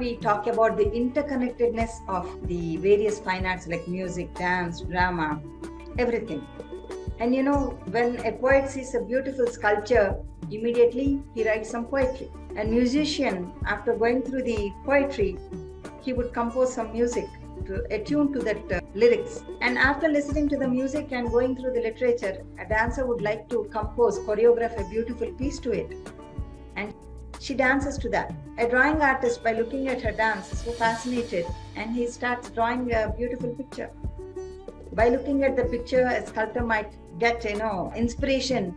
we talk about the interconnectedness of the various fine arts like music, dance, drama, everything. And when a poet sees a beautiful sculpture, immediately he writes some poetry. A musician, after going through the poetry, he would compose some music to attune to that lyrics. And after listening to the music and going through the literature, a dancer would like to choreograph a beautiful piece to it. And she dances to that. A drawing artist, by looking at her dance, is so fascinated and he starts drawing a beautiful picture. By looking at the picture, a sculptor might get, inspiration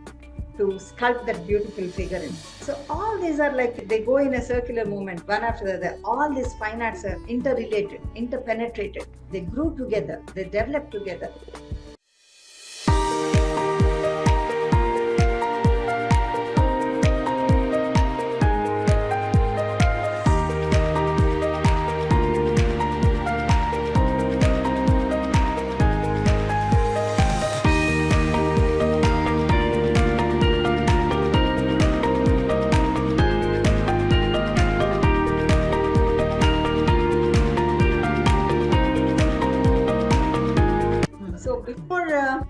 to sculpt that beautiful figure in. So all these are like, they go in a circular movement, one after the other. All these fine arts are interrelated, interpenetrated. They grew together, they developed together.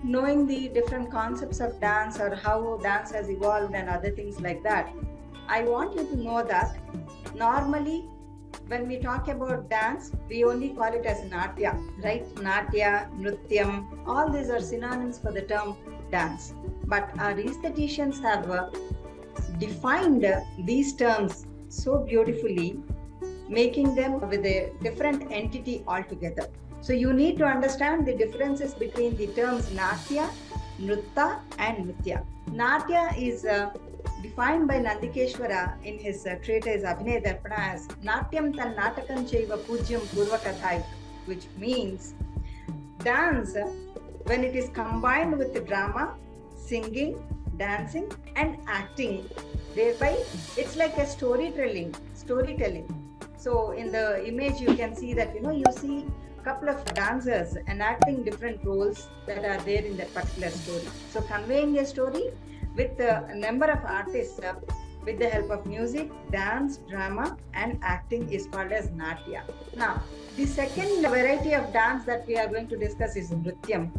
Knowing the different concepts of dance or how dance has evolved and other things like that, I want you to know that normally when we talk about dance, we only call it as Natya, right? Natya, Nrutyam, all these are synonyms for the term dance. But our aestheticians have defined these terms so beautifully, making them with a different entity altogether. So you need to understand the differences between the terms Natya, Nrutta and Nritya. Natya is defined by Nandikeshwara in his treatise Abhinaya Darpana as Natyam tan natakam chaiva pujyam purvakathai, which means dance when it is combined with the drama, singing, dancing and acting. Thereby it's like a storytelling. So in the image you can see that you see couple of dancers enacting different roles that are there in that particular story. So conveying a story with a number of artists with the help of music, dance, drama and acting is called as Natya. Now, the second variety of dance that we are going to discuss is Nrutyam.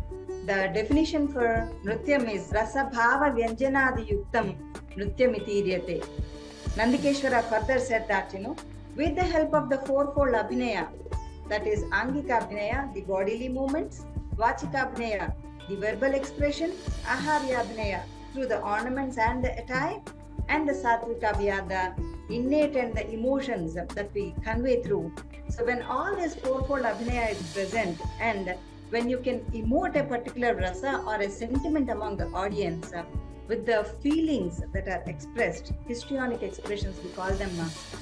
The definition for Nrutyam is Rasa Bhava Vyanjanadi Yuktam Nrutyam Itiryate. Nandikeshwara further said that, with the help of the fourfold Abhinaya, that is Angika Abhinaya, the bodily movements, Vachika Abhinaya, the verbal expression, Aharya Abhinaya, through the ornaments and the attire, and the Satvika Abhinaya, the innate and the emotions that we convey through. So when all this fourfold Abhinaya is present, and when you can emote a particular rasa or a sentiment among the audience, with the feelings that are expressed, histrionic expressions we call them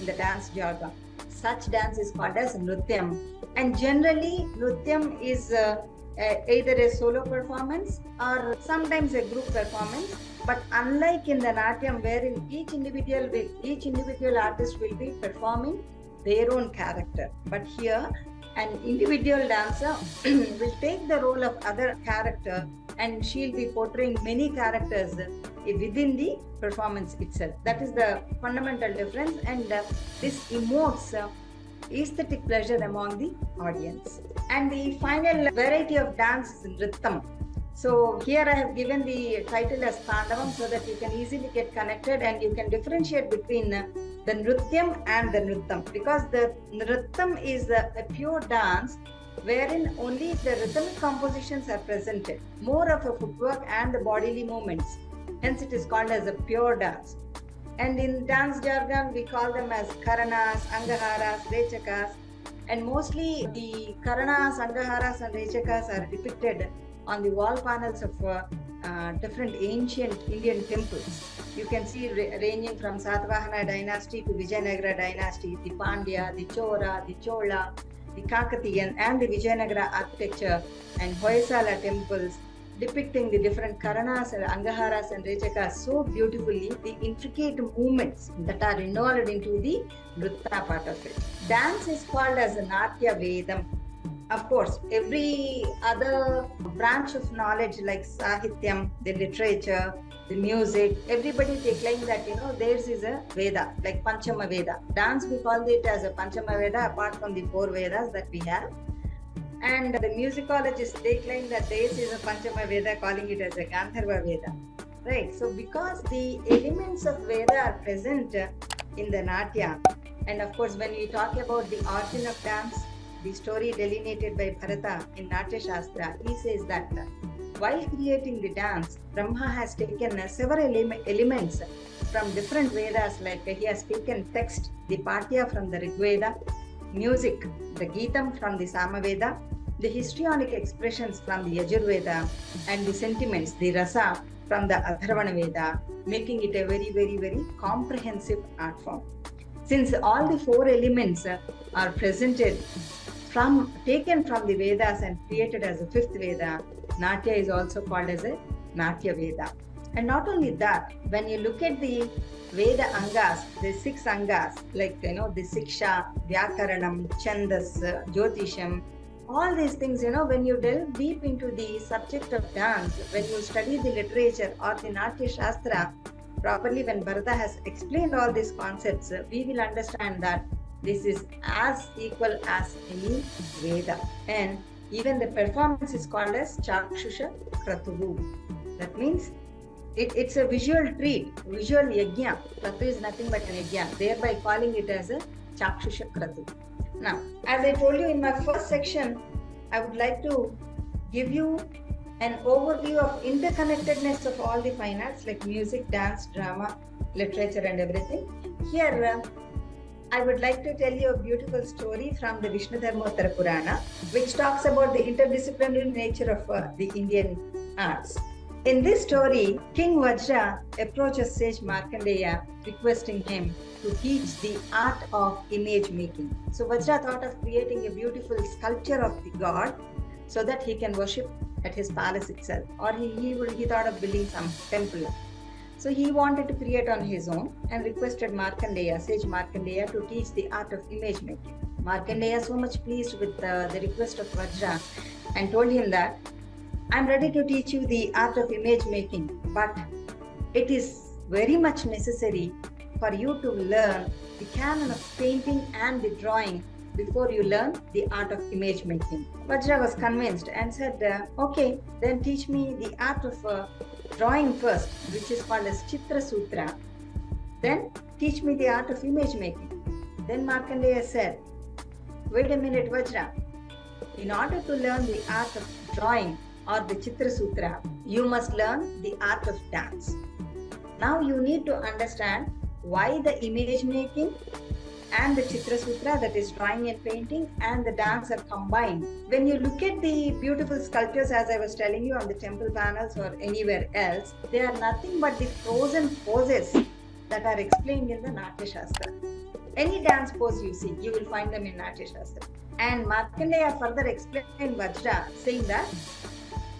in the dance jargon. Such dance is called as Nrutyam. And generally, Nrutyam is either a solo performance or sometimes a group performance. But unlike in the Natyam, wherein each individual artist will be performing their own character. But here, an individual dancer will take the role of other character and she'll be portraying many characters within the performance itself. That is the fundamental difference, and this emotes aesthetic pleasure among the audience. And the final variety of dance is Nrittam. So here I have given the title as Tandavam so that you can easily get connected and you can differentiate between the Nrutyam and the Nrittam, because the Nrittam is a pure dance wherein only the rhythmic compositions are presented, more of a footwork and the bodily movements. Hence it is called as a pure dance. And in dance jargon, we call them as Karanas, Angaharas, Rechakas. And mostly the Karanas, Angaharas and Rechakas are depicted on the wall panels of different ancient Indian temples. You can see ranging from Satvahana dynasty to Vijayanagara dynasty, the Pandya, the Chora, the Chola, the Kakatiyan and the Vijayanagara architecture and Hoysala temples, depicting the different Karanas and Angaharas and Rechakas so beautifully, the intricate movements that are involved into the Nrutta part of it. Dance is called as a Natya Vedam. Of course, every other branch of knowledge like Sahityam, the literature, the music, everybody they claim that, theirs is a Veda, like Panchama Veda. Dance, we call it as a Panchama Veda, apart from the 4 Vedas that we have. And the musicologists, they claim that theirs is a Panchama Veda, calling it as a Gandharva Veda. Right? So because the elements of Veda are present in the Natya, and of course when we talk about the origin of dance, the story delineated by Bharata in Natya Shastra, he says that while creating the dance, Brahma has taken several elements from different Vedas, like he has taken text, the Patya from the Rig Veda, music, the Geetam from the Samaveda, the histrionic expressions from the Yajurveda, and the sentiments, the Rasa, from the Atharvana Veda, making it a very, very, very comprehensive art form. Since all the 4 elements are presented taken from the Vedas and created as a 5th Veda, Natya is also called as a Natya Veda. And not only that, when you look at the Veda Angas, the 6 Angas, like the Siksha, Vyakaranam, Chandas, Jyotisham, all these things, when you delve deep into the subject of dance, when you study the literature or the Natya Shastra properly, when Bharata has explained all these concepts, we will understand that this is as equal as any Veda. And even the performance is called as Chakshusha Kratuvu. That means it's a visual treat, visual yajna. Kratu is nothing but an yajna, thereby calling it as a Chakshusha Kratu. Now, as I told you in my first section, I would like to give you an overview of interconnectedness of all the fine arts like music, dance, drama, literature and everything. Here, I would like to tell you a beautiful story from the Vishnu Dharmottara Purana, which talks about the interdisciplinary nature of the Indian arts. In this story, King Vajra approaches sage Markandeya, requesting him to teach the art of image making. So Vajra thought of creating a beautiful sculpture of the god so that he can worship at his palace itself, or he thought of building some temple. So he wanted to create on his own and requested Markandeya, sage Markandeya, to teach the art of image making. Markandeya so much pleased with the request of Vajra and told him that, I'm ready to teach you the art of image making, but it is very much necessary for you to learn the canon of painting and the drawing before you learn the art of image making. Vajra was convinced and said, okay, then teach me the art of drawing first, which is called as Chitra Sutra. Then teach me the art of image making. Then Markandeya said, wait a minute, Vajra. In order to learn the art of drawing or the Chitra Sutra, you must learn the art of dance. Now you need to understand why the image making and the Chitra Sutra, that is drawing and painting, and the dance are combined. When you look at the beautiful sculptures, as I was telling you, on the temple panels or anywhere else, they are nothing but the frozen poses that are explained in the Natya Shastra. Any dance pose you see, you will find them in Natya Shastra. And Markandeya further explained Vajra, saying that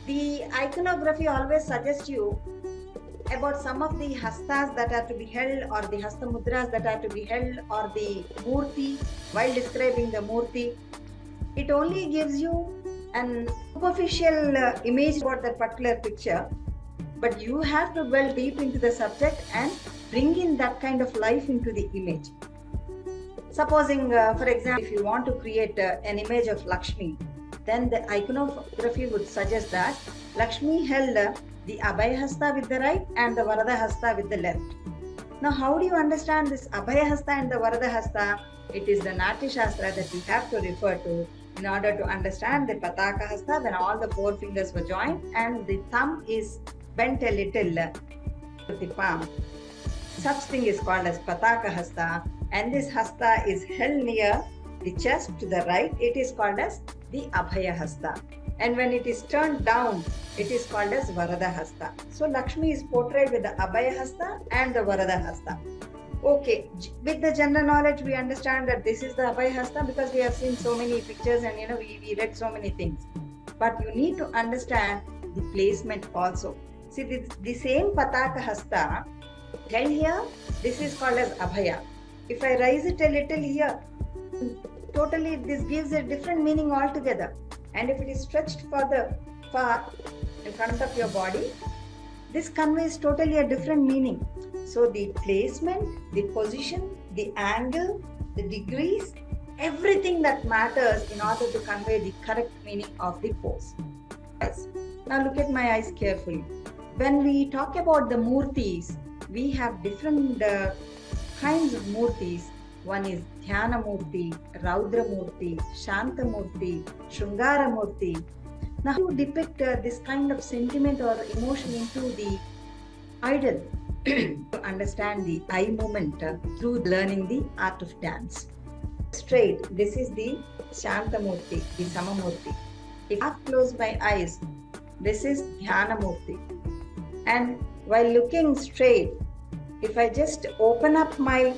the iconography always suggests you about some of the hastas that are to be held, or the hasta mudras that are to be held, or the murti. While describing the murti, it only gives you an superficial image about that particular picture, but you have to delve deep into the subject and bring in that kind of life into the image. Supposing, for example, if you want to create an image of Lakshmi, then the iconography would suggest that Lakshmi held the Abhaya Hasta with the right and the Varada Hasta with the left. Now, how do you understand this Abhaya Hasta and the Varada Hasta? It is the Natya Shastra that you have to refer to in order to understand the Pataka Hasta, when all the 4 fingers were joined and the thumb is bent a little with the palm. Such thing is called as Pataka Hasta, and this Hasta is held near the chest to the right. It is called as the Abhaya Hasta. And when it is turned down, it is called as Varada Hasta. So Lakshmi is portrayed with the Abhaya Hasta and the Varada Hasta. Okay, with the general knowledge, we understand that this is the Abhaya Hasta because we have seen so many pictures and we read so many things. But you need to understand the placement also. See, the same Pataka Hasta held here, this is called as Abhaya. If I raise it a little here, totally this gives a different meaning altogether. And if it is stretched further far in front of your body, this conveys totally a different meaning. So the placement, the position, the angle, the degrees, everything that matters in order to convey the correct meaning of the pose. Now look at my eyes carefully. When we talk about the murtis, we have different kinds of murtis. One is Dhyana Murti, Raudra Murti, Shanta Murti, Shringara Murti. Now to depict this kind of sentiment or emotion into the idol, to understand the eye movement through learning the art of dance. Straight, this is the Shanta Murti, the Samamurti. If I close my eyes, this is Dhyana Murti. And while looking straight, if I just open up my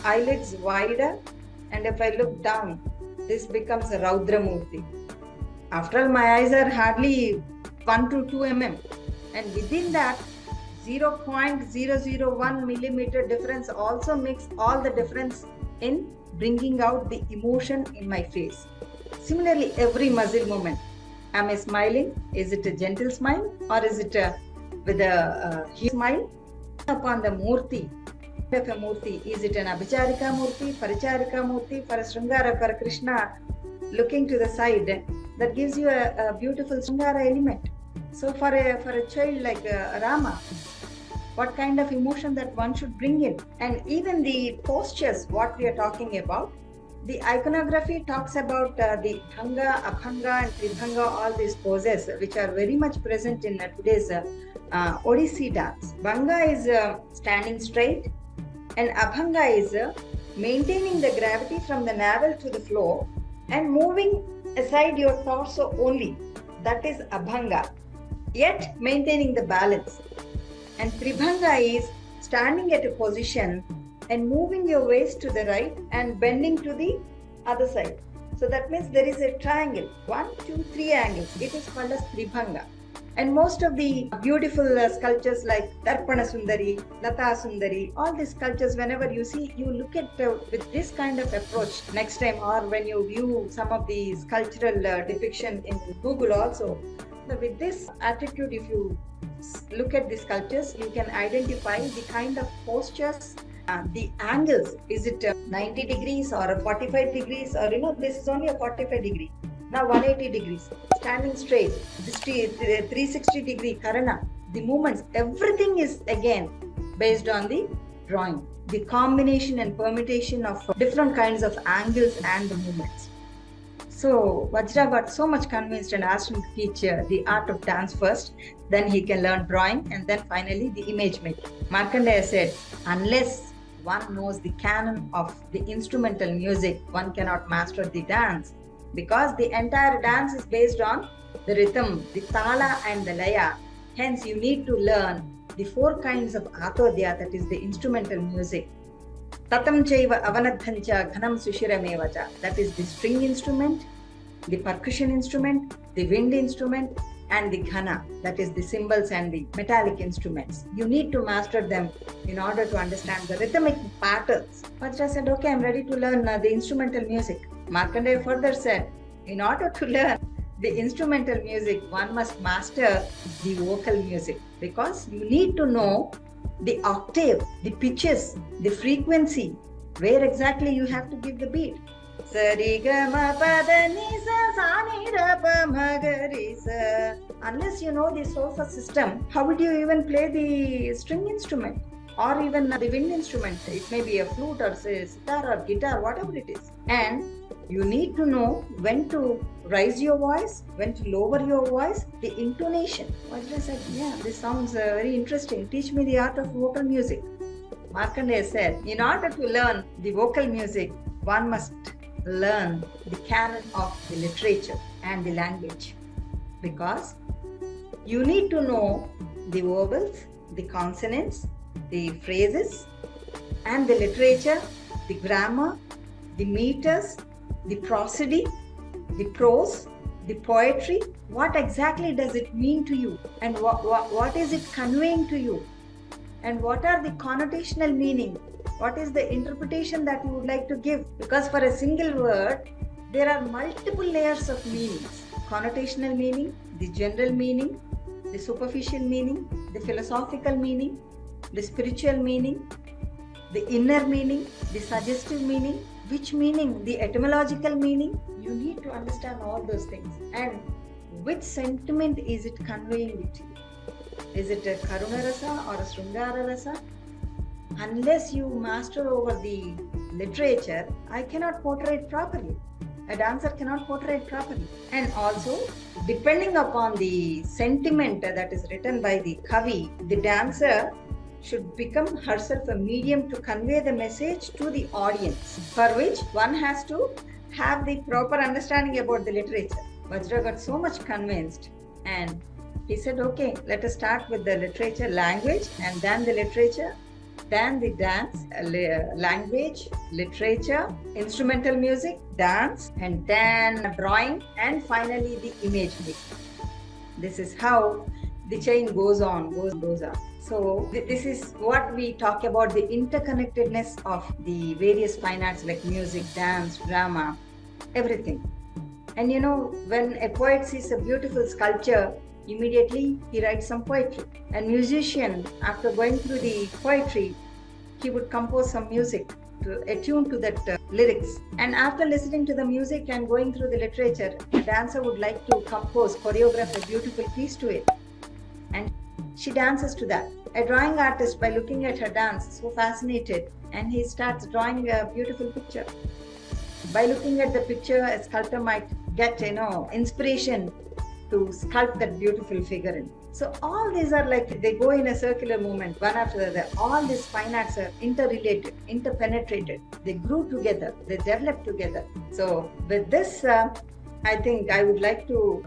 eyelids wider and if I look down, this becomes a Raudra Murti. After all, my eyes are hardly 1 to 2 mm, and within that 0.001 millimeter difference also makes all the difference in bringing out the emotion in my face. Similarly, every muscle movement. Am I smiling? Is it a gentle smile or is it with a huge smile? Upon the murti, of a murti, is it an abhicharika murti, paricharika murti, for a Shringara, for a Krishna looking to the side? That gives you a beautiful Shringara element. So for a child like Rama, what kind of emotion that one should bring in? And even the postures, what we are talking about, the iconography talks about the Bhanga, Abhanga and Tribhanga, all these poses which are very much present in today's Odissi dance. Bhanga is standing straight and Abhanga is maintaining the gravity from the navel to the floor and moving aside your torso only. That is Abhanga, yet maintaining the balance. And Tribhanga is standing at a position and moving your waist to the right and bending to the other side. So that means there is a triangle, 1, 2, 3 angles. It is called as Tribhanga. And most of the beautiful sculptures like Darpana Sundari, Lata Sundari, all these sculptures, whenever you see, you look at with this kind of approach next time, or when you view some of the sculptural depiction in Google also. So with this attitude, if you look at the sculptures, you can identify the kind of postures, the angles. Is it 90 degrees or 45 degrees, or this is only a 45 degree. Now 180 degrees, standing straight, this 360 degree Karana, the movements, everything is again based on the drawing, the combination and permutation of different kinds of angles and the movements. So Vajra got so much convinced and asked him to teach the art of dance first, then he can learn drawing, and then finally the image making. Markandeya said, unless one knows the canon of the instrumental music, one cannot master the dance, because the entire dance is based on the rhythm, the tala and the laya. Hence you need to learn the 4 kinds of atodhya, that is the instrumental music. Tatam chaiva avanadhancha ghanam sushiramevacha, that is the string instrument, the percussion instrument, the wind instrument, and the ghana, that is the cymbals and the metallic instruments. You need to master them in order to understand the rhythmic patterns. Vajra said, okay, I'm ready to learn the instrumental music. Markandeya further said, in order to learn the instrumental music, one must master the vocal music, because you need to know the octave, the pitches, the frequency, where exactly you have to give the beat. Unless you know the solfa system, how would you even play the string instrument or even the wind instrument? It may be a flute or say sitar or guitar, whatever it is. And you need to know when to raise your voice, when to lower your voice, the intonation. Vajra said, yeah, this sounds very interesting. Teach me the art of vocal music. Markandeya said, in order to learn the vocal music, one must learn the canon of the literature and the language, because you need to know the vowels, the consonants, the phrases, and the literature, the grammar, the meters, the prosody, the prose, the poetry. What exactly does it mean to you, and what is it conveying to you, and what are the connotational meaning? What is the interpretation that you would like to give? Because for a single word, there are multiple layers of meanings. Connotational meaning, the general meaning, the superficial meaning, the philosophical meaning, the spiritual meaning, the inner meaning, the suggestive meaning, which meaning, the etymological meaning. You need to understand all those things. And which sentiment is it conveying it to you? Is it a Karuna Rasa or a Srungara Rasa? Unless you master over the literature, I cannot portray it properly. A dancer cannot portray it properly. And also, depending upon the sentiment that is written by the Kavi, the dancer should become herself a medium to convey the message to the audience, for which one has to have the proper understanding about the literature. Vajra got so much convinced, and he said, okay, let us start with the literature language, and then the literature, then the dance, language, literature, instrumental music, dance, and then drawing, and finally the image making. This is how the chain goes on. So this is what we talk about, the interconnectedness of the various fine arts like music, dance, drama, everything. And you know, when a poet sees a beautiful sculpture, immediately he writes some poetry. And musician, after going through the poetry, he would compose some music to attune to that lyrics. And after listening to the music and going through the literature, a dancer would like to compose, choreograph a beautiful piece to it. And she dances to that. A drawing artist, by looking at her dance, so fascinated, and he starts drawing a beautiful picture. By looking at the picture, a sculptor might get, inspiration to sculpt that beautiful figure in. So all these are like, they go in a circular movement, one after the other. All these fine arts are interrelated, interpenetrated. They grew together, they developed together. So with this, I think I would like to